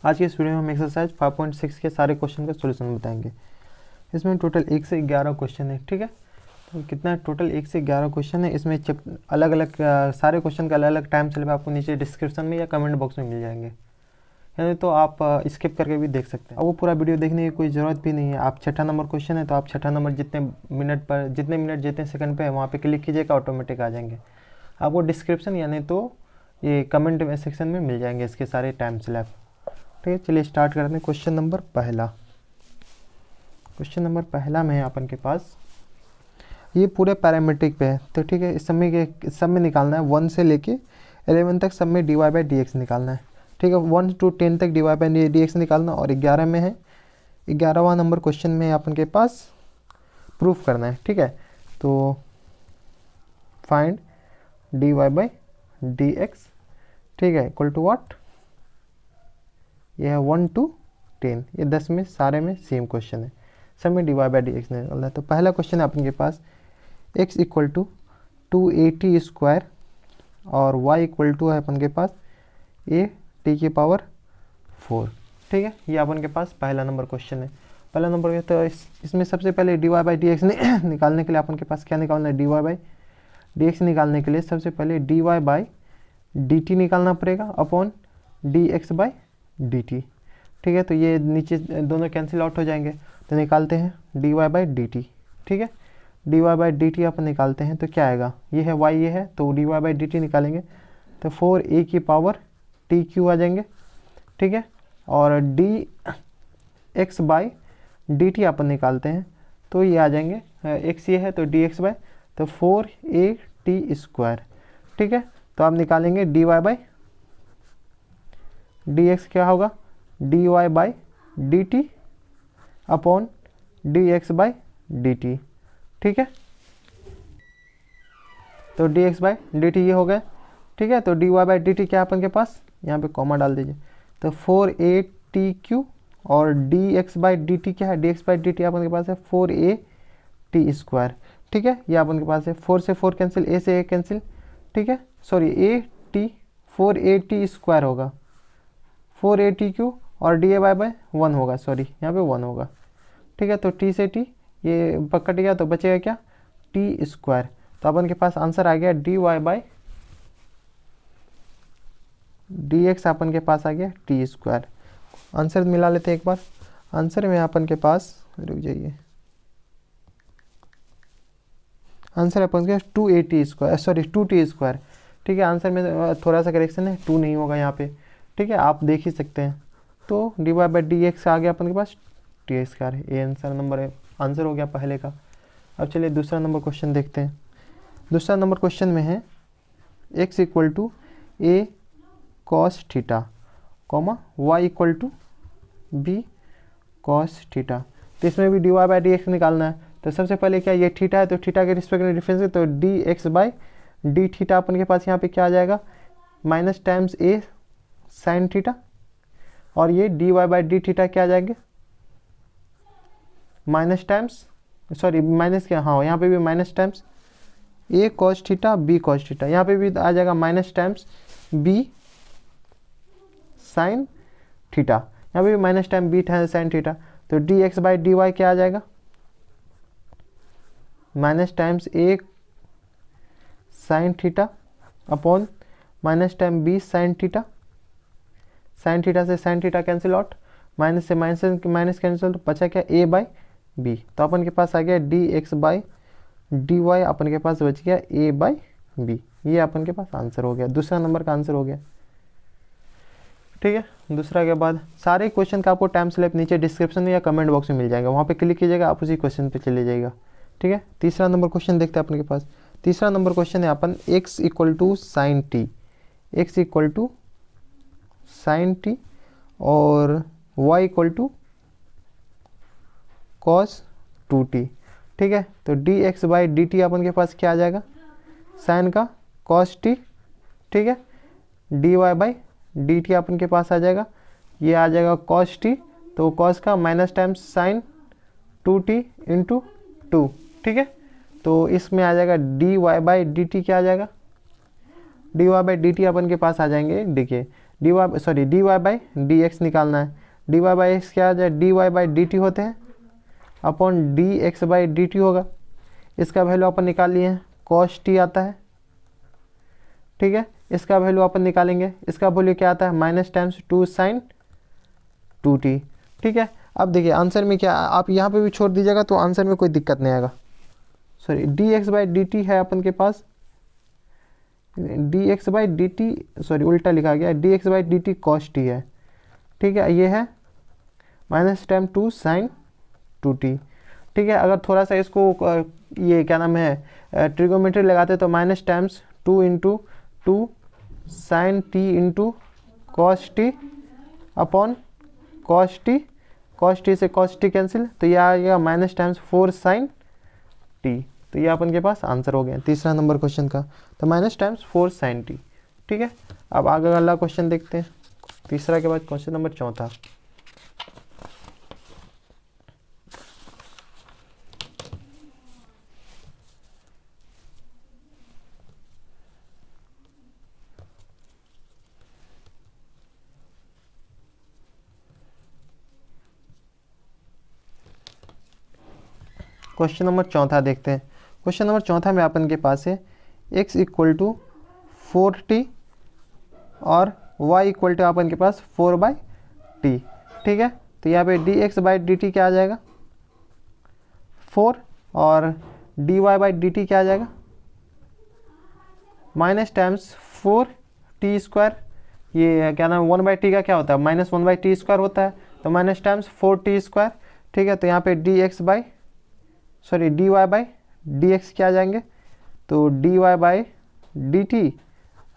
आज की इस वीडियो में हम एक्सरसाइज 5.6 के सारे क्वेश्चन का सॉल्यूशन बताएंगे। इसमें टोटल 1 से 11 क्वेश्चन है, ठीक है। तो कितना टोटल 1 से 11 क्वेश्चन है। इसमें अलग अलग सारे क्वेश्चन का अलग अलग टाइम स्लैब आपको नीचे डिस्क्रिप्शन में या कमेंट बॉक्स में मिल जाएंगे, यानी तो आप स्किप करके भी देख सकते हैं। अब वो पूरा वीडियो देखने की कोई ज़रूरत भी नहीं है। आप छठा नंबर क्वेश्चन है तो आप छठा नंबर जितने मिनट जितने सेकंड पे है वहाँ पे क्लिक कीजिएगा, ऑटोमेटिक आ जाएंगे। आपको डिस्क्रिप्शन यानी तो ये कमेंट सेक्शन में मिल जाएंगे इसके सारे टाइम स्लैब, ठीक है। चलिए स्टार्ट करते हैं। क्वेश्चन नंबर पहला में है अपन के पास, ये पूरे पैरामीट्रिक पे है, तो ठीक है। इस सब में निकालना है 1 से लेके 11 तक, सब में dy बाई डी एक्स निकालना है, ठीक है। 1 to 10 तक dy बाई डी एक्स निकालना, और 11 में है, 11वां नंबर क्वेश्चन में अपन के पास प्रूफ करना है, ठीक है। तो find dy by d x, ठीक है, इक्वल टू व्हाट, ये है 1 to 10। ये 10 में सारे में सेम क्वेश्चन है, सब में dy बाई डी एक्स निकालना है। तो पहला क्वेश्चन है अपन के पास x equal to 2at square और y इक्वल टू है अपन के पास a t की पावर 4, ठीक है। ये अपन के पास पहला नंबर क्वेश्चन है। पहला नंबर तो इसमें सबसे पहले dy बाई डी एक्स निकालने के लिए अपन के पास क्या निकालना है, dy बाई डी एक्स निकालने के लिए सबसे पहले dy बाई डी टी निकालना पड़ेगा upon dx by d T, ठीक है। तो ये नीचे दोनों कैंसिल आउट हो जाएंगे, तो निकालते हैं dy बाई डी टी, ठीक है। dy बाई डी टी अपन निकालते हैं तो क्या आएगा, ये है y, ये है, तो dy बाई डी टी निकालेंगे तो 4a की पावर टी क्यू आ जाएंगे, ठीक है। और dx बाई डी टी अपन निकालते हैं तो ये आ जाएंगे, x ये है तो dx बाई, तो 4at स्क्वायर, ठीक है। तो आप निकालेंगे dy बाई dx क्या होगा, dy by d t upon dx by d T, ठीक है। तो dx बाई डी टी ये हो गया, ठीक है। तो dy बाई डी टी क्या है अपन के पास, यहाँ पे कॉमा डाल दीजिए, तो 4at और dx बाई डी टी क्या है, dx बाई डी टी अपन के पास है 4at स्क्वायर, ठीक है। ये अपन के पास है 4 से 4 कैंसिल, a से a कैंसिल, ठीक है। सॉरी at 4at स्क्वायर होगा 4at और डी ए बाई 1 होगा, सॉरी यहाँ पे 1 होगा, ठीक है। तो t से t ये कट गया तो बचेगा क्या, t स्क्वायर। तो अपन के पास आंसर आ गया dy बाई dx, अपन के पास आ गया t स्क्वायर। आंसर मिला लेते हैं एक बार। आंसर में अपन के पास, रुक जाइए, आंसर अपन के 2at square, sorry 2t square, ठीक है। आंसर में थोड़ा सा करेक्शन है, 2 नहीं होगा यहाँ पे, ठीक है, आप देख ही सकते हैं। तो dy बाई डी एक्स आ गया अपन के पास t स्क्वायर, ये आंसर हो गया पहले का। अब चलिए दूसरा नंबर क्वेश्चन देखते हैं। दूसरा नंबर क्वेश्चन में है x equal to a cos theta comma y equal to b cos theta. तो इसमें भी dy बाई डी एक्स निकालना है। तो सबसे पहले क्या, ये थीटा है तो थीटा के रिस्पेक्ट में डिफरेंस है, तो dx बाई डी थीटा अपन के पास यहाँ पे क्या आ जाएगा, minus times a sine theta, और ये dy बाई डी थीटा क्या आ जाएंगे, माइनस टाइम्स, सॉरी माइनस क्या, हाँ यहाँ पे भी minus times a cos theta b cos theta, यहाँ पे भी आ जाएगा minus times b sine theta, यहाँ पे भी minus time b sine theta. तो dx बाई डी वाई क्या आ जाएगा, minus times a sine theta upon minus time b sine theta. Sine theta से sine theta cancel out, minus से minus cancel, तो बचा क्या a बाई b। तो अपन के पास आ गया dx बाई डी वाई, अपन के पास बच गया a बाई b। ये अपन के पास आंसर हो गया, दूसरा नंबर का आंसर हो गया, ठीक है। दूसरा के बाद सारे क्वेश्चन का आपको टाइम स्लैब नीचे डिस्क्रिप्शन में या कमेंट बॉक्स में मिल जाएगा, वहाँ पे क्लिक कीजिएगा, आप उसी क्वेश्चन पे चले जाएगा, ठीक है। तीसरा नंबर क्वेश्चन देखते हैं अपन के पास। तीसरा नंबर क्वेश्चन है अपन x equal to sine t, x equal to sine t और y equal to cos 2t, ठीक है। तो dx बाई डी टी अपन के पास क्या आ जाएगा, साइन का कॉस टी, ठीक है। dy बाई डी टी अपन के पास आ जाएगा, ये आ जाएगा कॉस टी, तो कॉस का minus times sign 2t into 2, ठीक है। तो इसमें आ जाएगा dy बाई डी टी क्या आ जाएगा, dy बाई डी टी अपन के पास आ जाएंगे, देखिए d y by d x निकालना है। डी वाई बाई एक्स क्या आ जाए, d y by d t होते हैं upon d x by d t होगा। इसका वैल्यू अपन निकाल लिए हैं, कॉस टी आता है, ठीक है। इसका वैल्यू अपन निकालेंगे, इसका वैल्यू क्या आता है, माइनस टाइम्स 2 साइन 2t, ठीक है। अब देखिए आंसर में क्या, आप यहाँ पे भी छोड़ दीजिएगा तो आंसर में कोई दिक्कत नहीं आएगा। Sorry d x by d t है अपन के पास, d x by d t, sorry उल्टा लिखा गया, d x by d t cos t है, ठीक है। ये है माइनस टाइम 2 साइन 2t, ठीक है। अगर थोड़ा सा इसको ये क्या नाम है ट्रिगोमेट्री लगाते तो minus times 2 into 2 sine t into cos t upon cos t से कॉस टी कैंसिल, तो यह आ गया माइनस टाइम्स 4 साइन टी। तो ये अपन के पास आंसर हो गया तीसरा नंबर क्वेश्चन का, तो माइनस टाइम्स 4 साइन टी, ठीक है। अब आगे अगला क्वेश्चन देखते हैं, तीसरा के बाद क्वेश्चन नंबर चौथा। क्वेश्चन नंबर चौथा देखते हैं। क्वेश्चन नंबर चौथा में अपन के पास है x इक्वल टू 4t और y इक्वल टू अपन के पास 4/t, ठीक है। तो यहाँ पे dx बाई डी टी क्या आ जाएगा 4 और dy बाई डी टी क्या आ जाएगा माइनस टाइम्स 4t स्क्वायर, ये क्या नाम 1/t का क्या होता है माइनस 1/t स्क्वायर होता है, तो माइनस टाइम्स 4t स्क्वायर, ठीक है। तो यहाँ पे dy बाई dx क्या आ जाएंगे, तो dy by dt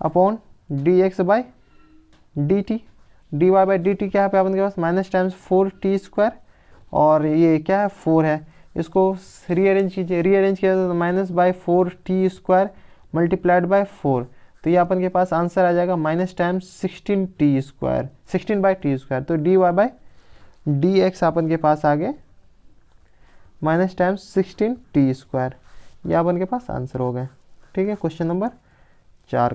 upon dx by dt, dy by dt क्या है पे अपन के पास माइनस टाइम्स 4t स्क्वायर और ये क्या है 4 है, इसको रीअरेंज कीजिए, रीअरेंज किया तो minus by 4t square multiplied by 4, तो ये अपन के पास आंसर आ जाएगा minus times 16t square, 16/t square. तो dy बाई dx अपन के पास आ गए माइनस टाइम्स 16t स्क्वायर, ये अपन के पास आंसर हो गए, ठीक है। क्वेश्चन नंबर 4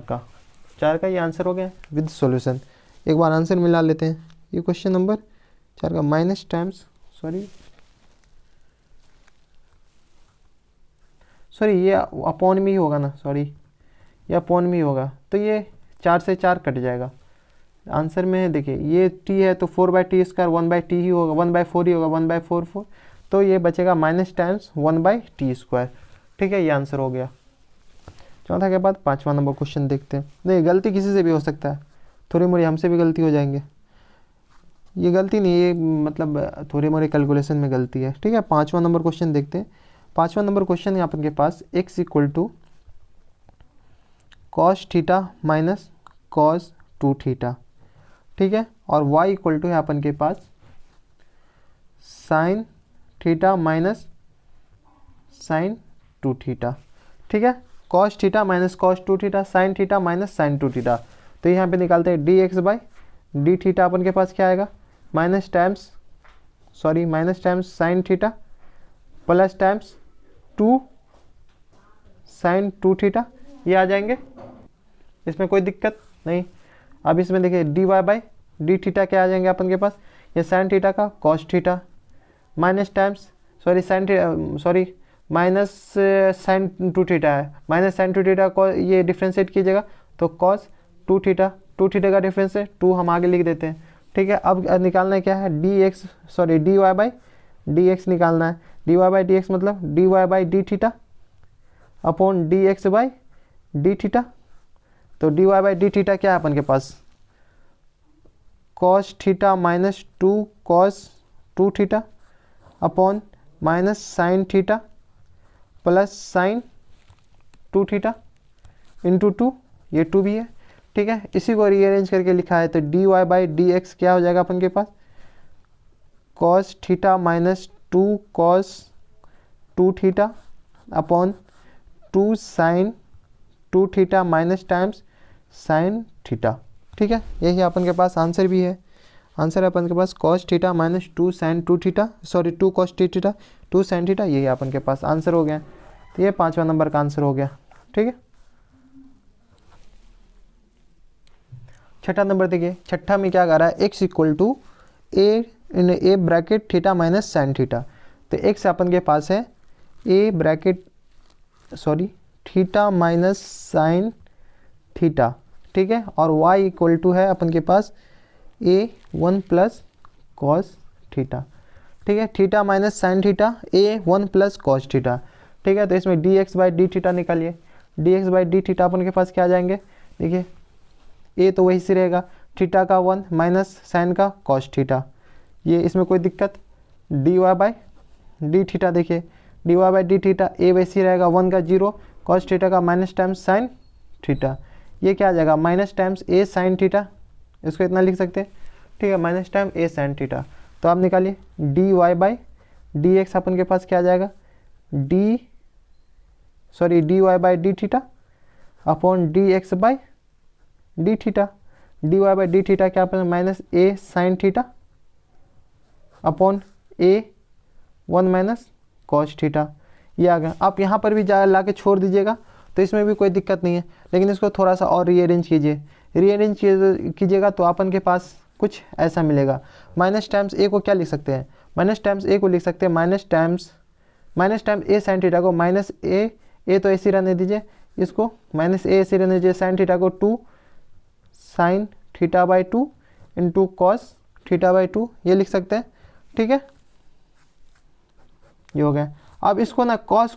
का ये आंसर हो गया विद सॉल्यूशन। एक बार आंसर मिला लेते हैं, ये क्वेश्चन नंबर 4 का माइनस टाइम्स सॉरी ये अपॉन में ही होगा ना, सॉरी ये अपॉन में ही होगा, तो ये 4 से 4 कट जाएगा आंसर में। देखिए ये t है तो 4/t स्क्वायर 1/t ही होगा, 1/4 ही होगा, 1/4 4, तो ये बचेगा माइनस टाइम्स 1/t स्क्वायर, ठीक है। ये आंसर हो गया चौथा के बाद पांचवा नंबर क्वेश्चन देखते हैं। नहीं गलती किसी से भी हो सकता है, थोड़ी मोड़ी हमसे भी गलती हो जाएंगे, ये गलती नहीं, ये मतलब थोड़ी मोड़ी कैलकुलेशन में गलती है, ठीक है। पांचवा नंबर क्वेश्चन देखते हैं। पांचवा नंबर क्वेश्चन यहाँ पर के पास x equal to cos theta minus cos 2 theta, ठीक है। और y इक्वल टू है अपन के पास sine theta minus sine 2 theta, ठीक है। Cos theta minus cos 2 theta, sine theta minus sine 2 theta, तो यहाँ पे निकालते हैं dx बाई डी थीटा अपन के पास क्या आएगा minus times sine theta plus times 2 sine 2 theta, ये आ जाएंगे, इसमें कोई दिक्कत नहीं। अब इसमें देखिए dy बाई डी थीटा क्या आ जाएंगे अपन के पास, ये साइन थीटा का cos theta minus times minus sine 2 theta है, माइनस साइन 2 थीटा को ये डिफ्रेंशिएट कीजिएगा तो कॉस 2 थीटा का डिफरेंस है 2, हम आगे लिख देते हैं, ठीक है। अब निकालना है क्या है dy बाई dx निकालना है, dy बाई dx मतलब dy by d theta upon dx by d theta, तो dy बाई डी थीटा क्या है अपन के पास cos theta minus 2 cos 2 theta upon minus sine theta plus sine 2 theta into 2, ये 2 भी है, ठीक है। इसी को रीअरेंज करके लिखा है तो dy बाई डी एक्स क्या हो जाएगा अपन के पास cos theta minus 2 cos 2 theta upon 2 sine 2 theta minus times sine theta, ठीक है। यही अपन के पास आंसर भी है, आंसर है अपन के पास cos theta minus 2 sine 2 theta, sorry 2 cos theta 2 sine theta, यही अपन के पास आंसर हो गया। तो ये पांचवा नंबर का आंसर हो गया, ठीक है। छठा नंबर देखिए, छठा में क्या कर रहा है, x equal to a bracket theta minus sine theta. तो एक्स अपन के पास है थीटा माइनस साइन थीटा, ठीक है, और y इक्वल टू है अपन के पास a1 प्लस कॉस थीटा, ठीक है, theta minus sine theta a1 plus cos theta, ठीक है। तो इसमें dx बाई डी थीटा निकालिए, dx बाई डी थीटा अपन के पास क्या आ जाएंगे, देखिए a तो वही से रहेगा, थीटा का 1 माइनस साइन का कॉस थीटा, ये इसमें कोई दिक्कत, dy बाई डी थीटा, देखिए dy by d theta a वैसी रहेगा 1 का 0, कॉस थीटा का माइनस टाइम्स साइन थीटा, ये क्या आ जाएगा minus times a sine theta, इसको इतना लिख सकते हैं, ठीक है, minus time a sine theta. तो आप निकालिए dy बाई डी एक्स अपन के पास क्या आ जाएगा, dy by d theta upon d x by d theta, dy by d theta क्या अपन minus a sine theta upon a1 minus cos theta, ये आ गया। आप यहाँ पर भी ला के छोड़ दीजिएगा तो इसमें भी कोई दिक्कत नहीं है, लेकिन इसको थोड़ा सा और रीअरेंज कीजिए, रीअरेंज कीजिएगा तो अपन के पास कुछ ऐसा मिलेगा। माइनस टाइम्स ए को क्या लिख सकते हैं, माइनस टाइम्स ए को लिख सकते हैं माइनस टाइम्स ए साइन थीटा को माइनस ए तो ऐसे रहने दीजिए, इसको माइनस ए ऐसे रहने दीजिए, साइन थीटा को 2 sine theta by 2 into cos theta by 2, ये लिख सकते हैं, ठीक है, ये हो गया। अब इसको ना कॉस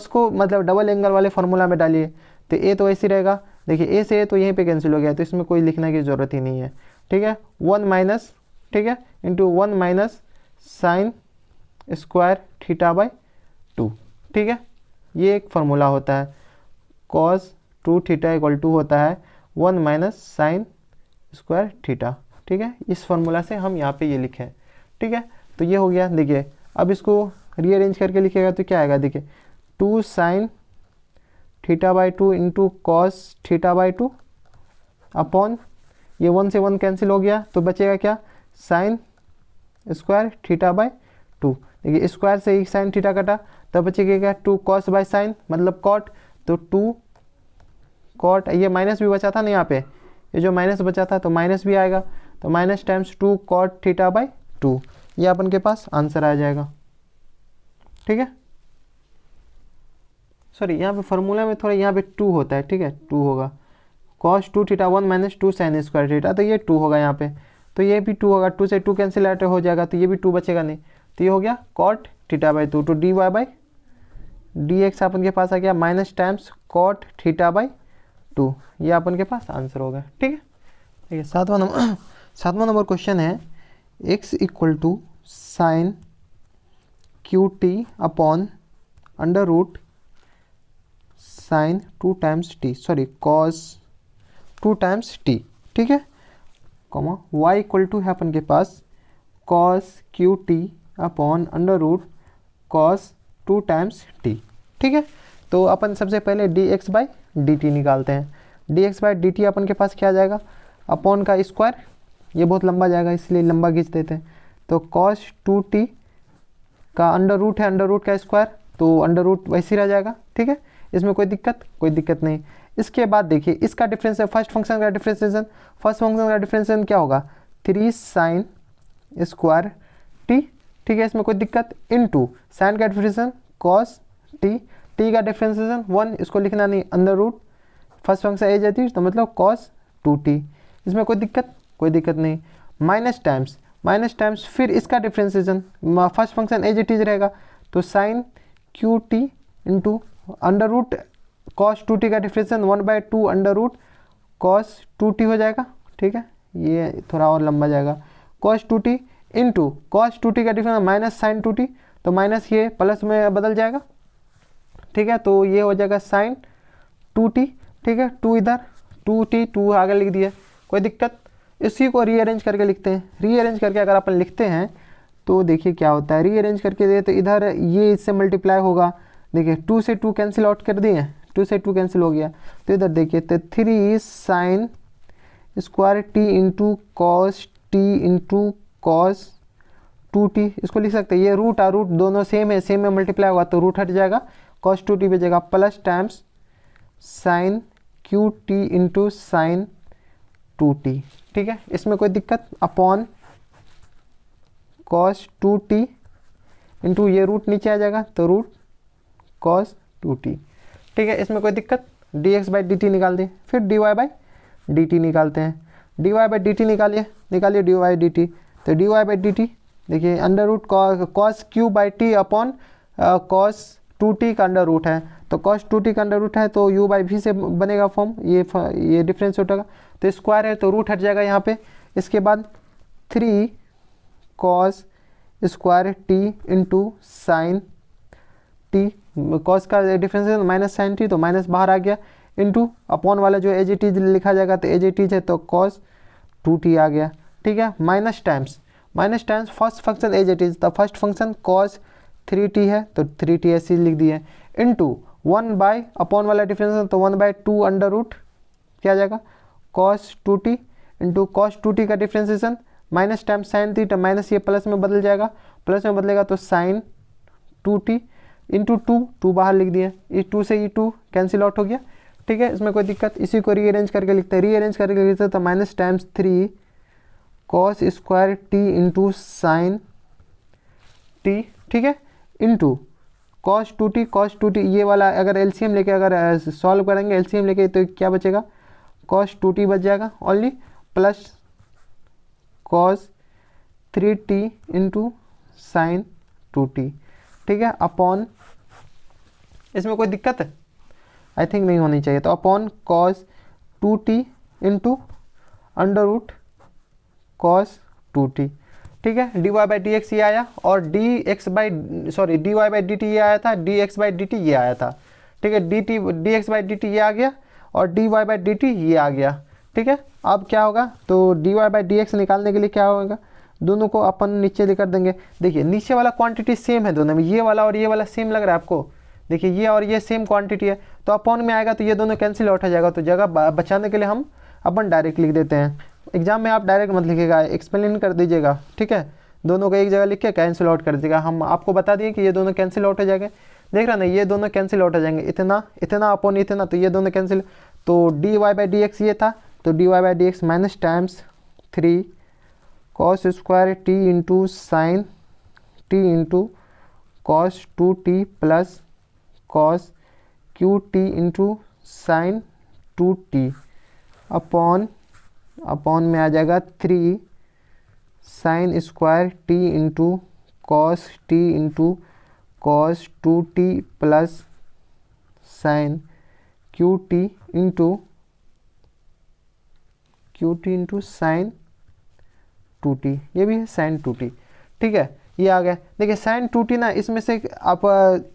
को मतलब डबल एंगल वाले फार्मूला में डालिए, तो ए तो ऐसे रहेगा, देखिए ए से ए तो यहीं पे कैंसिल हो गया, तो इसमें कोई लिखने की ज़रूरत ही नहीं है, ठीक है, 1 माइनस, ठीक है, into 1 minus sine square theta by 2, ठीक है, ये एक फार्मूला होता है, कॉस 2 थीटा इक्वल टू होता है 1 माइनस साइन स्क्वायर थीटा, ठीक है, इस फार्मूला से हम यहाँ पे ये लिखें, ठीक है। तो ये हो गया, देखिए अब इसको रीअरेंज करके लिखिएगा तो क्या आएगा, देखिए 2 sine theta by 2 into cos theta by 2 upon ये 1 से 1 कैंसिल हो गया, तो बचेगा क्या, साइन स्क्वायर थीटा बाई 2, देखिए स्क्वायर से ही साइन थीटा कटा, तब बचेगा क्या 2 कॉस बाई साइन मतलब कॉट, तो 2 कॉट, ये माइनस भी बचा था ना यहाँ पे, ये जो माइनस बचा था तो माइनस भी आएगा, तो minus times 2 cot theta by 2, ये अपन के पास आंसर आ जाएगा, ठीक है। सॉरी यहाँ पे फार्मूला में थोड़ा यहाँ पे 2 होता है, ठीक है, 2 होगा, cos 2 theta 1 minus 2 sine square theta, तो ये 2 होगा यहाँ पे, तो ये भी 2 होगा, 2 से 2 कैंसिल आउट हो जाएगा, तो ये भी 2 बचेगा नहीं, तो ये हो गया कॉट थीटा बाई 2, तो d y by d x अपन के पास आ गया minus times cot theta by 2, ये अपन के पास आंसर होगा, ठीक है। ठीक है, सातवां नंबर क्वेश्चन है, x equal to sine q t upon under root sine 2 times t, sorry cos 2 times t, ठीक है, कॉमा वाई इक्वल टू है अपन के पास cos q t upon under root cos 2 times t, ठीक है। तो अपन सबसे पहले d x by d t निकालते हैं, d x by d t अपन के पास क्या आ जाएगा, अपॉन का स्क्वायर, ये बहुत लंबा जाएगा इसलिए लंबा खींच देते हैं, तो कॉस 2t का अंडर रूट है, अंडर रूट का स्क्वायर, तो अंडर रूट वैसे रह जाएगा, ठीक है, इसमें कोई दिक्कत नहीं। इसके बाद देखिए इसका डिफरेंस है, फर्स्ट फंक्शन का डिफरेंशिएशन क्या होगा, 3 साइन स्क्वायर टी, ठीक है, इसमें कोई दिक्कत, इनटू साइन का डिफरेंशिएशन कॉस टी, टी का डिफरेंशिएशन 1, इसको लिखना नहीं, अंडर रूट फर्स्ट फंक्शन ए जाती है तो मतलब कॉस 2t, इसमें कोई दिक्कत नहीं, माइनस टाइम्स फिर इसका differentiation, first function as it is रहेगा, तो sine q t into under root cos 2t का differentiation 1/2 under root cos 2t हो जाएगा, ठीक है, ये थोड़ा और लंबा जाएगा, cos 2t into cos 2t का डिफरेंस माइनस साइन 2t, तो माइनस ये प्लस में बदल जाएगा, ठीक है, तो ये हो जाएगा साइन 2t, ठीक है, 2 इधर 2t 2 आगे लिख दिया, कोई दिक्कत। इसी को रीअरेंज करके लिखते हैं, रीअरेंज करके अगर अपन लिखते हैं तो देखिए क्या होता है, रीअरेंज करके दे तो इधर ये इससे मल्टीप्लाई होगा, देखिए 2 से 2 कैंसिल आउट कर दिए, 2 से 2 कैंसिल हो गया, तो इधर देखिए तो 3 sign square t into cos T into cos 2t, इसको लिख सकते हैं, ये रूट और रूट दोनों सेम में मल्टीप्लाई होगा तो रूट हट जाएगा, कॉस 2t बचेगा, plus times sign q t into sign 2t, ठीक है, इसमें कोई दिक्कत, अपॉन cos 2t इंटू ये रूट नीचे आ जाएगा तो रूट cos 2t, ठीक है, इसमें कोई दिक्कत, dx बाई dt निकाल दें, फिर dy बाई dt निकालते हैं, dy बाई dt निकालिए dy बाई dt, तो dy बाई dt देखिए under root cos q by t upon cos 2t का अंडर रूट है, तो cos 2t का अंडर रूट है तो u बाई v से बनेगा फॉर्म, ये डिफरेंस उठेगा, तो स्क्वायर है तो रूट हट जाएगा यहाँ पे, इसके बाद 3 cos square t into sine t, cos का डिफरेंस है माइनस साइन t, तो माइनस बाहर आ गया, इंटू अपॉन वाला जो एज इट इज लिखा जाएगा, तो एज इट इज है तो cos 2t आ गया, ठीक है, minus times first function as it is, the first function cos 3t है तो 3t ऐसे लिख दिए, इंटू 1 बाई अपॉन वाला डिफरेंस है तो 1 बाई 2 अंडर रूट क्या आ जाएगा cos 2t into cos 2t का differentiation minus times sign t, तो माइनस ये प्लस में बदल जाएगा, प्लस में बदलेगा तो साइन 2t इंटू 2 बाहर लिख दिए, इस 2 से ये 2 कैंसिल आउट हो गया, ठीक है, इसमें कोई दिक्कत, इसी को रीअरेंज करके लिखते हैं, तो minus times 3 cos square t into sine t, ठीक है, इंटू cos 2t ये वाला अगर एलसीएम लेके अगर सॉल्व करेंगे एलसीएम लेके तो क्या बचेगा cos 2t बच जाएगा only, plus cos 3t into sine 2t, ठीक है, अपॉन, इसमें कोई दिक्कत है आई थिंक नहीं होनी चाहिए, तो upon cos 2t into under root cos 2t, ठीक है, dy बाई डी एक्स ये आया, और dy बाई dt ये आया था, dx बाई dt ये आया था, ठीक है, dx बाई dt ये आ गया, और dy बाई dt ये आ गया, ठीक है, अब क्या होगा, तो dy बाई dx निकालने के लिए क्या होगा, दोनों को अपन नीचे लेकर देंगे, देखिए नीचे वाला क्वांटिटी सेम है दोनों में, ये वाला और ये वाला सेम लग रहा है आपको, देखिए ये और ये सेम क्वांटिटी है, तो अपॉन में आएगा तो ये दोनों कैंसिल आउट हो जाएगा, तो जगह बचाने के लिए हम अपन डायरेक्ट लिख देते हैं, एग्जाम में आप डायरेक्ट मत लिखिएगा, एक्सप्लेन कर दीजिएगा, ठीक है, दोनों को एक जगह लिख के कैंसिल आउट कर दीजिएगा, हम आपको बता दिए कि ये दोनों कैंसिल आउट हो जाएंगे, देख रहा ना ये दोनों कैंसिल आउट हो जाएंगे, इतना अपॉन इतना, तो ये दोनों कैंसिल, तो dy बाई डी एक्स ये था, तो dy by d x minus times 3 cos square t into sine t into cos 2t plus cos qt into sine 2t upon में आ जाएगा 3 sine square t into cos t into cos 2t plus sign qt into sine 2t, ये भी है sign 2t, ठीक है, ये आ गया, देखिए साइन 2t ना, इसमें से आप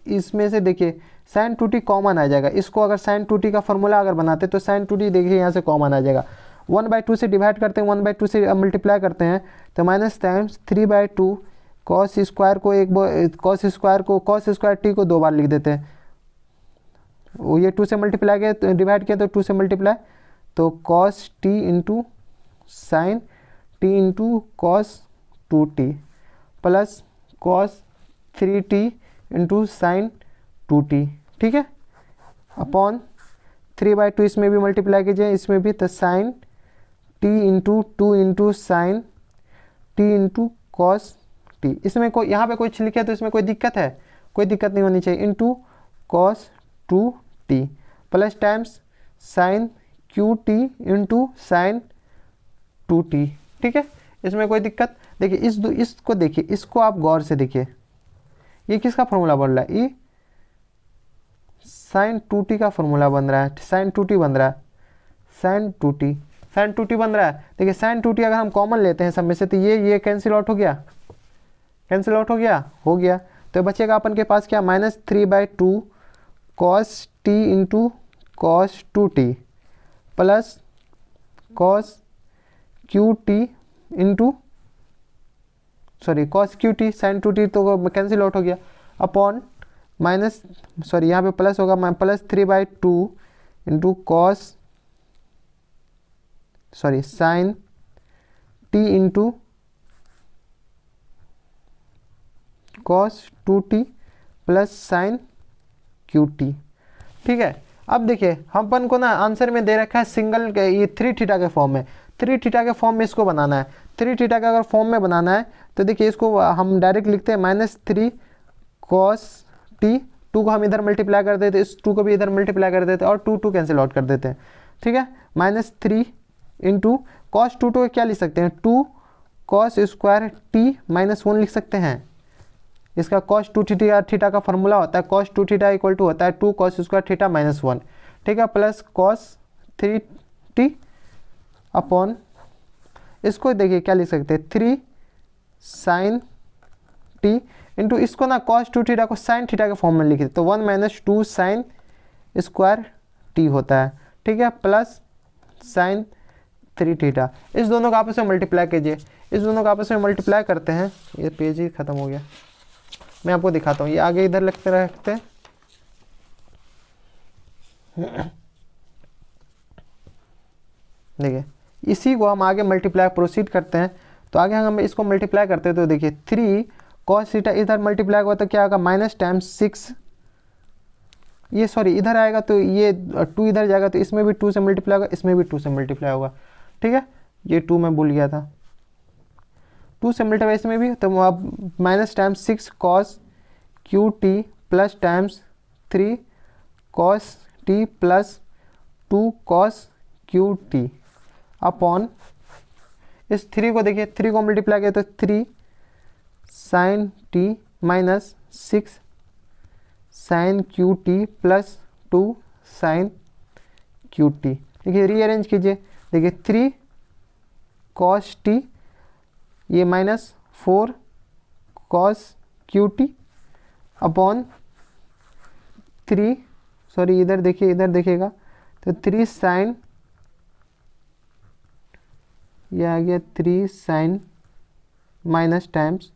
इसमें से देखिए साइन 2t कॉमन आ जाएगा, इसको अगर साइन 2t का फॉर्मूला अगर बनाते तो साइन 2t देखिए यहाँ से कॉमन आ जाएगा, 1/2 से डिवाइड करते हैं, 1/2 से मल्टीप्लाई करते हैं, तो minus times 3/2 cos square t को 2 बार लिख देते हैं, वो ये 2 से मल्टीप्लाई किया डिवाइड किया तो 2 से मल्टीप्लाई, तो cos t into sine t into cos 2t plus cos 3t into sine 2t, ठीक है, अपॉन 3/2 इसमें भी मल्टीप्लाई कीजिए, इसमें भी, तो sine t into 2 into sine t into cos t, इसमें कोई यहाँ पे कुछ लिखे तो इसमें कोई दिक्कत है, कोई दिक्कत नहीं होनी चाहिए, into cos 2t plus times sign qt into sine 2t, ठीक है, इसमें कोई दिक्कत, देखिए इसको देखिए, इसको आप गौर से देखिए, ये किसका फॉर्मूला बन रहा है, ये साइन 2t का फॉर्मूला बन रहा है, साइन 2t बन रहा है, साइन 2t बन रहा है, देखिए साइन 2t अगर हम कॉमन लेते हैं सब में से तो ये कैंसिल आउट हो गया, तो बचेगा अपन के पास क्या, minus 3/2 cos t into cos 2t plus cos qt into cos qt sine 2t तो कैंसिल आउट हो गया, अपॉन माइनस यहाँ पे प्लस होगा, plus 3/2 into sine t into cos 2t plus sign qt, ठीक है, अब देखिए हम अपन को ना आंसर में दे रखा है सिंगल ये 3 थीटा के फॉर्म में, 3 थीटा के फॉर्म में इसको बनाना है। 3 थीटा का अगर फॉर्म में बनाना है तो देखिए इसको हम डायरेक्ट लिखते हैं -3 cos t, 2 को हम इधर मल्टीप्लाई कर देते, इस 2 को भी इधर मल्टीप्लाई कर देते और 2 कैंसिल आउट कर देते हैं, ठीक है। -3 इंटू कॉस 2 क्या लिख सकते हैं, 2 cos स्क्वायर t -1 लिख सकते हैं। इसका cos 2 थीटा का फॉर्मूला होता है cos 2 थीटा इक्वल टू होता है 2 cos स्क्वायर थीटा -1, ठीक है, प्लस cos 3t अपॉन, इसको देखिए क्या लिख सकते हैं 3 sin t इंटू इसको ना cos 2 थीटा को sin थीटा के फॉर्म में लिखे तो 1 - 2 sin स्क्वायर t होता है, ठीक है, प्लस sin 3 थीटा। इस दोनों को आपस में मल्टीप्लाई कीजिए, इस दोनों को आपस में मल्टीप्लाई करते हैं, ये पेज ही खत्म हो गया, मैं आपको दिखाता हूँ, ये आगे इधर लिखते रखते हैं। देखिए इसी को हम आगे मल्टीप्लाई प्रोसीड करते हैं, तो आगे हम इसको मल्टीप्लाई करते हैं तो देखिए 3 cos थीटा इधर मल्टीप्लाई हुआ तो क्या होगा माइनस टाइम्स 6, ये सॉरी इधर आएगा तो ये 2 इधर जाएगा तो इसमें भी 2 से मल्टीप्लाई होगा, इसमें भी 2 से मल्टीप्लाई होगा, ठीक है, ये 2 मैं भूल गया था, 2 से मल्टीप्लाई इसमें भी, तो अब minus times 6 cos Q T plus times 3 cos t plus 2 cos Q t upon, इस 3 को देखिए 3 को मल्टीप्लाई किया तो 3 sin t minus 6 sin Q T plus 2 sin Q T. देखिए रीअरेंज कीजिए, देखिए 3 cos t, ये minus 4 cos Q t upon 3, sorry इधर देखिए, इधर देखिएगा तो 3 sin, ये आ गया 3 sin माइनस टाइम्स,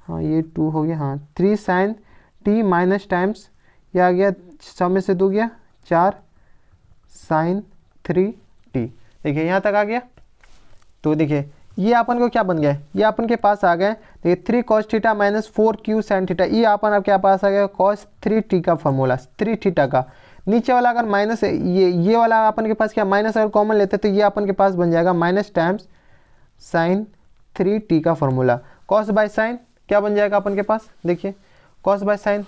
हाँ ये 2 हो गया, हाँ 3 sin t माइनस टाइम्स, ये आ गया 100 में से 2 गया 4 sin 3t। देखिए यहाँ तक आ गया, तो देखिए ये अपन को क्या बन गया, ये अपन के पास आ गए, देखिए 3 cos theta minus 4 q sin theta, ये अपन आपके पास आ गया cos 3t का फॉर्मूला, 3 थीटा का। नीचे वाला अगर माइनस है, ये वाला अपन के पास क्या माइनस अगर कॉमन लेते तो ये अपन के पास बन जाएगा माइनस टाइम्स sin 3t का फॉर्मूला। cos बाय sin क्या बन जाएगा अपन के पास, देखिए cos बाय sin,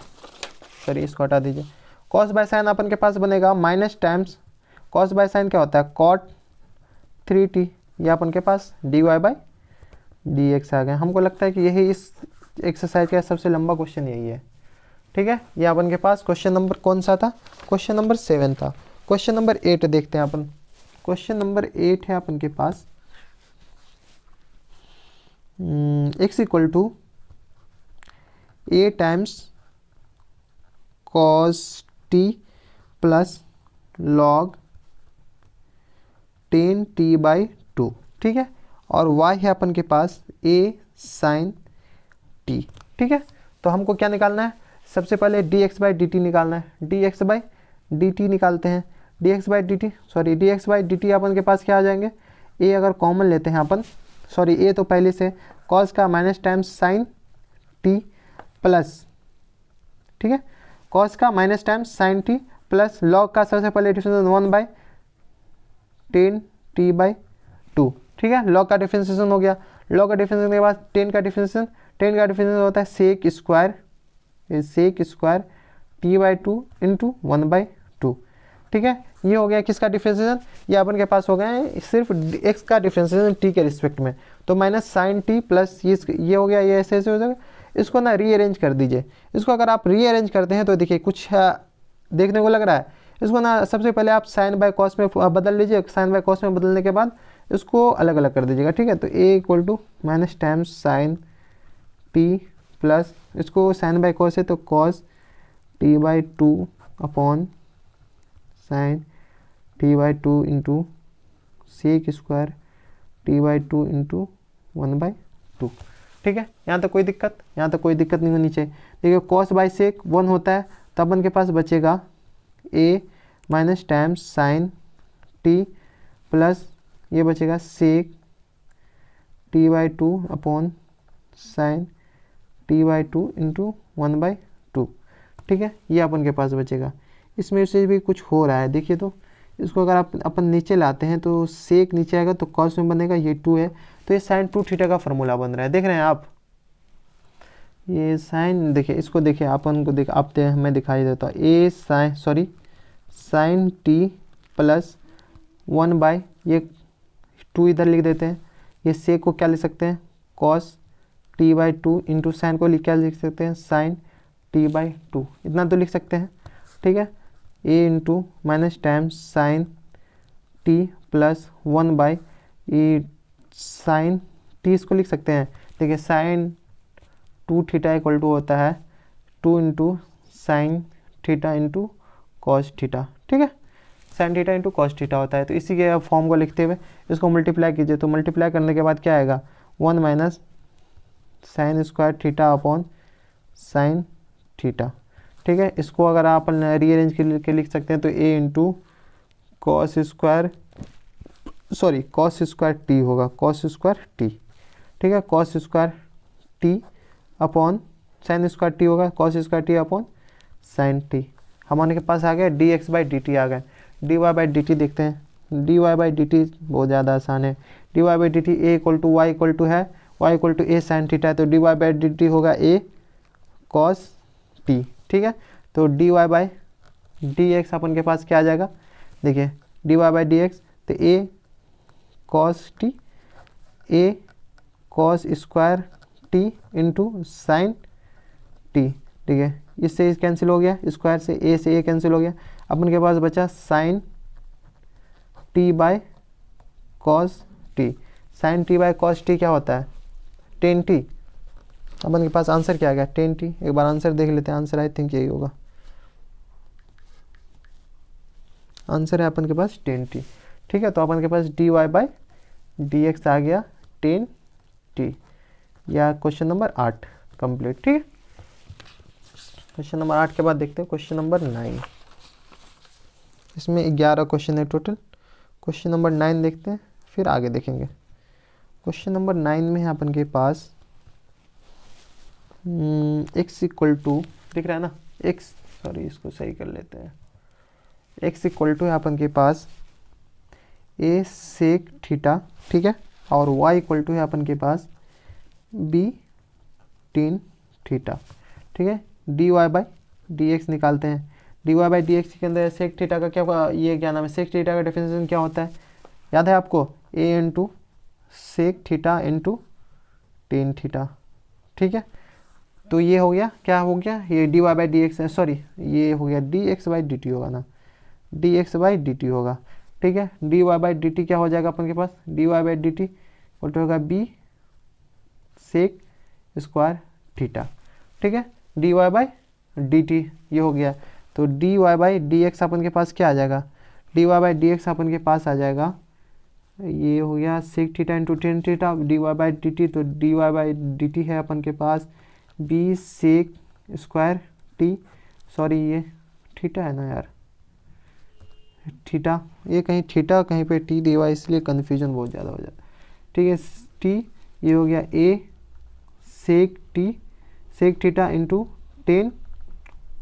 सॉरी इसको हटा दीजिए, cos बाय sin अपन के पास बनेगा minus times, cos by sin क्या होता है cot 3t, ये अपन के पास dy बाई dx आ गया। हमको लगता है कि यही इस एक्सरसाइज का सबसे लंबा क्वेश्चन यही है, ठीक है। ये अपन के पास क्वेश्चन नंबर कौन सा था, क्वेश्चन नंबर 7 था। क्वेश्चन नंबर 8 देखते हैं अपन, क्वेश्चन नंबर 8 है अपन के पास, x equal to a times cos t plus log 10t by 2, ठीक है, और y है अपन के पास a sin t, ठीक है। तो हमको क्या निकालना है, सबसे पहले dx बाई dt निकालना है, dx बाई dt निकालते हैं, dx by dt, sorry dx by dt अपन के पास क्या आ जाएंगे, a अगर कॉमन लेते हैं अपन, सॉरी a तो पहले से cos का minus times sin t plus, ठीक है, cos का minus times sin t plus log का सबसे पहले डिफरेंशिएशन 1 बाई 10t बाई 2, ठीक है, log का डिफरेंशिएशन हो गया, log का डिफरेंशिएशन के बाद 10 का डिफरेंशिएशन होता है sec square t by 2 into 1 by 2, ठीक है। ये हो गया किसका डिफरेंशिएशन, ये अपन के पास हो गया है सिर्फ x का डिफरेंशिएशन t के रिस्पेक्ट में, तो माइनस साइन टी प्लस ये हो गया, ये ऐसे ऐसे हो जाएगा। इसको ना रीअरेंज कर दीजिए, इसको अगर आप रीअरेंज करते हैं तो देखिए कुछ देखने को लग रहा है, इसको ना सबसे पहले आप साइन बाय कॉस में बदल लीजिए, साइन बाय कॉस में बदलने के बाद इसको अलग अलग कर दीजिएगा, ठीक है। तो a equal to minus times sine t plus, इसको साइन बाय कॉस है तो cos t by 2 upon sine t by 2 into sec square t by 2 into 1 by 2, ठीक है। यहाँ तक कोई दिक्कत, यहाँ तक कोई दिक्कत नहीं होनी चाहिए। देखिए कॉस बाई सेक 1 होता है, तब अपन के पास बचेगा a minus times sine t plus ये बचेगा sec t by 2 upon sine t by 2 into 1 by 2, ठीक है। ये अपन के पास बचेगा, इसमें से भी कुछ हो रहा है, देखिए तो इसको अगर आप अपन नीचे लाते हैं तो सेक नीचे आएगा तो कॉस में बनेगा, ये 2 है तो ये साइन 2 थीटा का फॉर्मूला बन रहा है। देख रहे हैं आप, ये साइन देखिए, इसको देखिए अपन को मैं दिखाई देता हूँ। ए साइन टी प्लस 1 बाय ये 2 इधर लिख देते हैं। ये सेक को क्या लिख सकते हैं, cos t by 2 into sign को क्या लिख सकते हैं, साइन टी बाई 2, इतना तो लिख सकते हैं। ठीक है, a into minus times sine t plus 1 by ये साइन टी, इसको लिख सकते हैं। देखिए साइन 2 थीटा इक्वल टू होता है 2 into sine theta into cos theta. ठीक है, sign theta into cos theta होता है। तो इसी के फॉर्म को लिखते हुए इसको मल्टीप्लाई कीजिए, तो मल्टीप्लाई करने के बाद क्या आएगा, 1 minus sine square theta upon sine theta. ठीक है, इसको अगर आप रीअरेंज के लिख सकते हैं तो a into cos square t होगा, कॉस स्क्वायर टी। ठीक है, cos square t upon sine square t होगा, cos square t upon sine t. हमारे के पास आ गया d x by d t आ गया। D y by d t देखते हैं। D y by d t बहुत ज़्यादा आसान है। D y by d t a equal to y equal to है, Y equal to a sine theta है, तो d y by d t होगा ए कॉस टी। ठीक है, तो d y by d x अपन के पास क्या आ जाएगा, देखिए d y by d x तो a cos t, a cos square t into sine t. ठीक है, इससे कैंसिल हो गया, स्क्वायर से ए कैंसिल हो गया। अपन के पास बचा sine t by cos t. Sine t by cos t क्या होता है, टेन टी। अपन के पास आंसर क्या आ गया, टेन टी। एक बार आंसर देख लेते हैं, आंसर आई थिंक यही होगा, आंसर है अपन के पास टेन टी। ठीक है, तो अपन के पास d y by d x आ गया टेन टी, या क्वेश्चन नंबर 8 कंप्लीट। ठीक है, क्वेश्चन नंबर 8 के बाद देखते हैं क्वेश्चन नंबर 9। इसमें 11 क्वेश्चन है टोटल। क्वेश्चन नंबर 9 देखते हैं, फिर आगे देखेंगे। क्वेश्चन नंबर 9 में है अपन के पास x इक्वल टू, दिख रहा है ना, इसको सही कर लेते हैं। x इक्वल टू है अपन के पास a सेक थीटा, ठीक है, और y इक्वल टू है अपन के पास b टेन थीटा। ठीक है, dy बाई dx निकालते हैं। dy बाई dx के अंदर सेक थीटा का क्या नाम है, सेक थीटा का डेफिनेशन क्या होता है, याद है आपको, a into sec theta into tan theta. ठीक है, तो ये हो गया, क्या हो गया, ये dy बाई dx है, सॉरी ये हो गया dx बाई dt होगा ना, dx बाई dt होगा। ठीक है, dy बाई dt क्या हो जाएगा अपन के पास, dy बाई dt उल्टा होगा b सेक स्क्वायर थीटा। ठीक है, dy बाई dt ये हो गया, तो dy बाई dx अपन के पास क्या आ जाएगा, dy बाई dx अपन के पास आ जाएगा, ये हो गया sec theta into tan theta, dy by dt, तो dy बाई dt है अपन के पास b sec square t, sorry ये थीटा है ना यार, थीटा, ये कहीं थीटा कहीं पे t दिया, इसलिए कन्फ्यूजन बहुत ज़्यादा हो जाता है। ठीक है, t ये हो गया a sec t sec theta into tan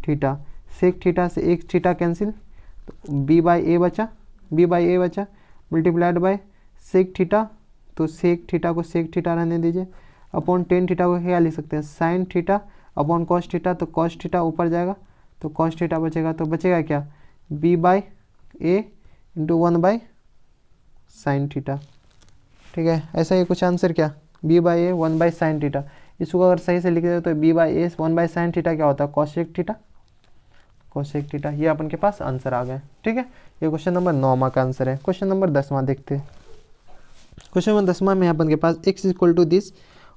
theta, sec theta से एक थीटा कैंसिल, तो b बाई ए बचा, मल्टीप्लाइड बाय सेक थीटा, तो सेक थीटा को सेक थीटा रहने दीजिए, अपॉन टेन थीटा को क्या लिख सकते हैं, sign theta upon cos theta, तो कॉस थीटा ऊपर जाएगा तो कॉस थीटा बचेगा, तो बचेगा क्या, b by A into 1 by sine theta. ठीक है, ऐसा ही कुछ आंसर क्या, b by A 1 by sine theta. इसको अगर सही से लिख दे तो b by A 1 by sine theta क्या होता है, कॉसेक थीटा। ये अपन के पास आंसर आ गए। ठीक है, ये क्वेश्चन नंबर 9 का आंसर है। क्वेश्चन नंबर 10 देखते हैं। क्वेश्चन नंबर 10 में अपन के पास x इक्वल टू दिस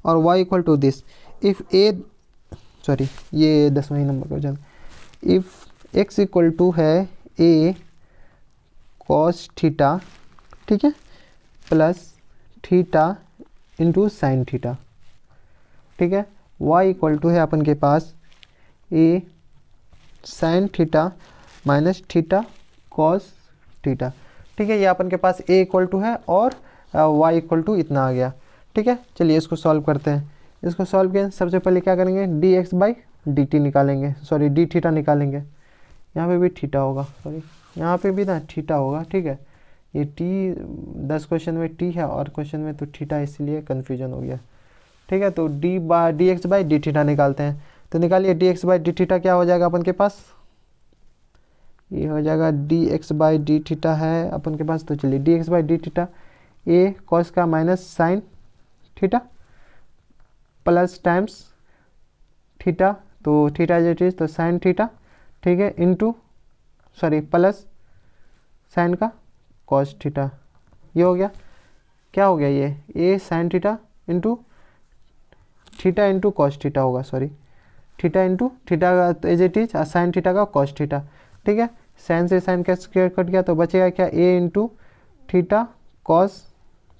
और y equal to this, if ये 10वां ही नंबर का question, if x equal to है a कॉस थीटा, ठीक है, plus theta into sine theta. ठीक है, y इक्वल टू है अपन के पास a sine theta minus theta cos theta. ठीक है, ये अपन के पास a इक्वल टू है और y इक्वल टू इतना आ गया। ठीक है, चलिए इसको सॉल्व करते हैं। इसको सॉल्व किया सबसे पहले क्या करेंगे, dx बाई dt निकालेंगे, सॉरी d थीटा निकालेंगे, यहाँ पे भी थीटा होगा, सॉरी यहाँ पे भी ना थीटा होगा, ठीक है। ये टी 10 क्वेश्चन में टी है और क्वेश्चन में तो थीटा, इसलिए कन्फ्यूजन हो गया, ठीक है। तो d x by d theta निकालते हैं। तो निकालिए d x by d theta क्या हो जाएगा अपन के पास, ये हो जाएगा d x by d theta है अपन के पास। तो चलिए d x by d theta a cos का minus sine theta plus times theta, तो थीटा इज इट इज तो साइन थीटा, ठीक है, इंटू सॉरी प्लस साइन का कॉस थीटा। ये हो गया, क्या हो गया ये a sine theta into theta into cos theta होगा, सॉरी थीटा इंटू थीटा का as it is sine theta का कॉस थीटा, ठीक है। साइन से साइन का स्क्वायर कट गया तो बचेगा क्या a into theta cos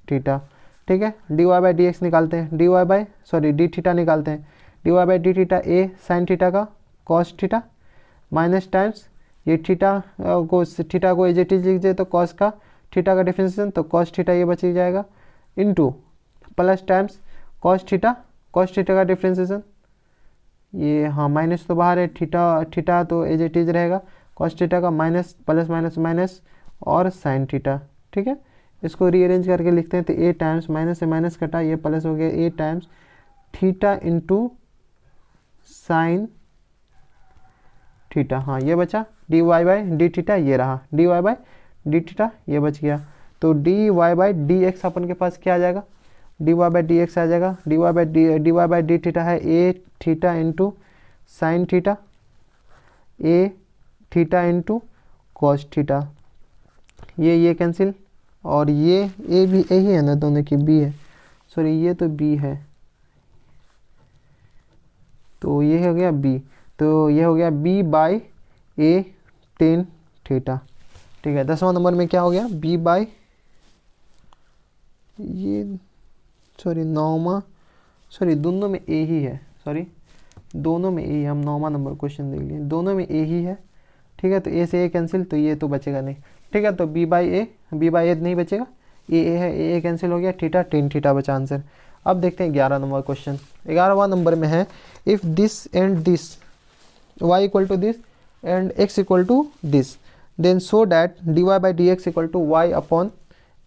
theta, ठीक है। D y by d x निकालते हैं, d y by sorry d theta निकालते हैं, d y by d theta a sine theta का कॉस थीटा माइनस टाइम्स ये थीटा को एज इट इज लिख दे तो कॉस का थीटा का डिफरेंशिएशन, तो कॉस थीटा ये बच जाएगा into plus times cos theta का डिफरेंशिएशन, ये हाँ माइनस तो बाहर है, थीटा तो एज इट इज रहेगा, कॉस थीटा का माइनस प्लस माइनस माइनस और साइन थीटा, ठीक है। इसको रीअरेंज करके लिखते हैं तो ए टाइम्स माइनस से माइनस कटा, ये प्लस हो गया a times theta into sine theta, हाँ ये बचा d y by d theta, ये रहा d y by d theta, ये बच गया। तो d y by d x अपन के पास क्या आ जाएगा, d y by d x आ जाएगा, d y by d theta है a theta into sine theta a theta into cos theta, ये कैंसिल और ये ए भी ए ही है ना, दोनों की बी है, सॉरी ये तो बी है, तो ये हो गया बी, तो ये हो गया b by a ten theta, ठीक है। 10वां नंबर में क्या हो गया बी बाई ये सॉरी 9वां सॉरी दोनों में ए ही है, सॉरी दोनों में ए, हम 9वां नंबर क्वेश्चन देख लिए, दोनों में ए ही है, ठीक है। तो ए से ए कैंसिल, तो ये तो बचेगा नहीं, ठीक है। तो बी बाई ए नहीं बचेगा, ए है, ए कैंसिल हो गया, थीटा टेन थीटा बचा आंसर। अब देखते हैं 11 नंबर क्वेश्चन। 11वां नंबर में है if this and this y equal to this and x equal to this then so that d y by d x equal to y upon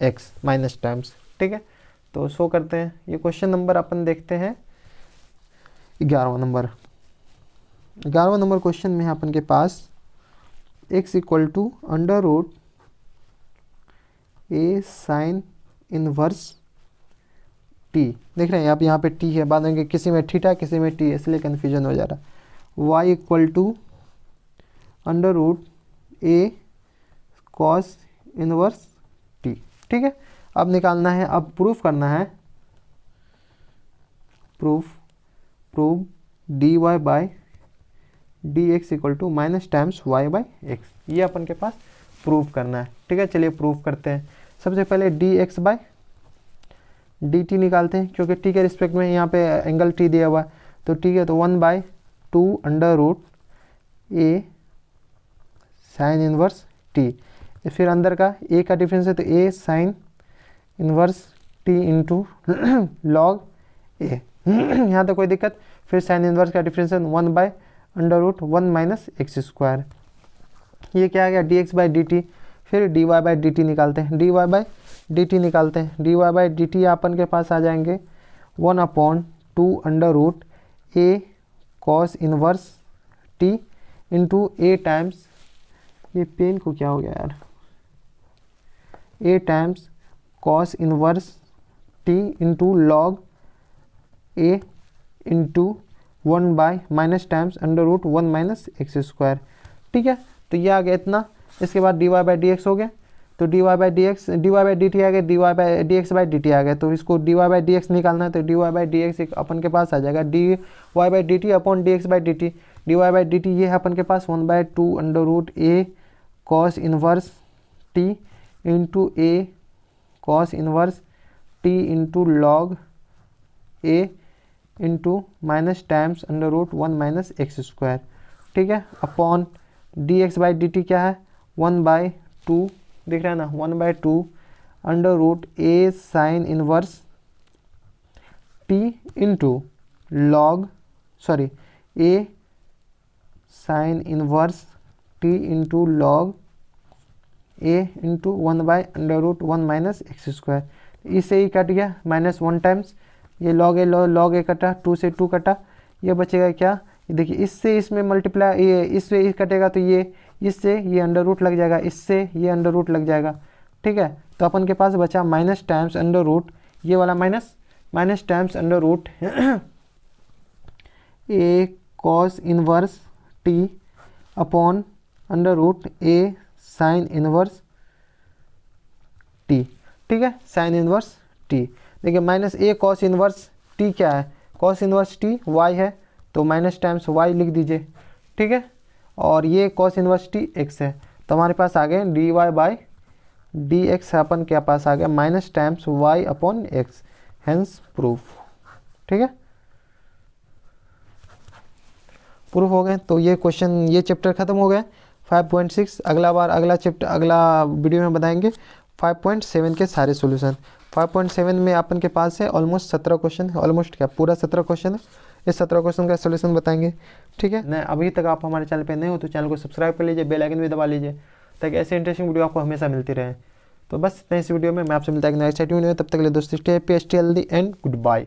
x minus times, ठीक है। तो show करते हैं, ये question number अपन देखते हैं 11वां नंबर। 11वां नंबर क्वेश्चन में है अपन के पास x equal to under root a sine inverse t, देख रहे हैं आप यहाँ पे टी है, बाद में किसी में थीटा किसी में टी, इसलिए कन्फ्यूजन हो जा रहा है। y equal to under root a cos inverse t, ठीक है। अब निकालना है, अब प्रूफ करना है, proof d y by d x equal to minus times y by x, ये अपन के पास प्रूफ करना है, ठीक है। चलिए प्रूफ करते हैं। सबसे पहले d x by d t निकालते हैं, क्योंकि टी के रिस्पेक्ट में यहाँ पे एंगल टी दिया हुआ है, तो ठीक है। तो 1/2 under root a sine inverse t, फिर अंदर का ए का डिफरेंस है तो a sine inverse t into log a, यहाँ तो कोई दिक्कत। फिर साइन इनवर्स का डिफरेंस है 1/√1 माइनस एक्स स्क्वायर, ये क्या आ गया d x by d t. फिर d y by d t निकालते हैं, d y by d t निकालते हैं, d y by d t अपन के पास आ जाएंगे 1/2 under root a cos inverse t into a times, ये पेन को क्या हो गया यार, a times cos inverse t into log a into 1 by minus times under root 1 minus x square, ठीक है। तो ये आ गया इतना। इसके बाद d y by d x हो गया, तो d y by d x, d y by d t आ गया, d y by d x by d t आ गया। तो इसको d y by d x निकालना है, तो d y by d x अपन के पास आ जाएगा d y by d t upon d x by d T. D y by d t ये है अपन के पास 1/2 under root a cos inverse t into a cos inverse t into log a into minus times under root 1 minus x square, ठीक है, upon d x by d t क्या है 1/2, दिख रहा है ना 1/2 under root a sine inverse t into log sorry a sine inverse t into log a into 1/√1 minus x square, इससे ही cut गया -1 टाइम्स, ये लॉग ए कटा, 2 से 2 कटा, ये बचेगा क्या, ये देखिए इससे इसमें मल्टीप्लाई, ये इससे ये कटेगा तो ये इससे ये अंडर रूट लग जाएगा, इससे ये अंडर रूट लग जाएगा, ठीक है। तो अपन के पास बचा माइनस टाइम्स अंडर रूट, ये वाला minus times under root a cos inverse t upon under root a sine inverse t, ठीक है, साइन इनवर्स टी। देखिए minus a cos inverse t क्या है, कॉस इनवर्स टी वाई है, तो minus times Y लिख दीजिए, ठीक है। और ये कॉस इनवर्स टी एक्स है, तो हमारे पास आ गए d y by d x, अपन के पास आ गया minus times y upon x, hence proof, ठीक है, प्रूफ हो गए। तो ये क्वेश्चन, ये चैप्टर खत्म हो गए 5.6। अगला बार अगला चैप्टर अगला वीडियो में बताएंगे 5.7 के सारे सॉल्यूशन। 5.7 में अपन के पास है ऑलमोस्ट 17 क्वेश्चन है, ऑलमोस्ट क्या पूरा 17 क्वेश्चन है, इस 17 क्वेश्चन का सॉल्यूशन बताएंगे, ठीक है। नहीं अभी तक आप हमारे चैनल पे नए हो तो चैनल को सब्सक्राइब कर लीजिए, बेल आइकन भी दबा लीजिए, ताकि ऐसे इंटरेस्टिंग वीडियो आपको हमेशा मिलती रहे। तो बस इतना इस वीडियो में, मैं आपसे मिलता है नेक्स्ट वीडियो में, तब तक के लिए दोस्तों stay happy, stay healthy and good bye.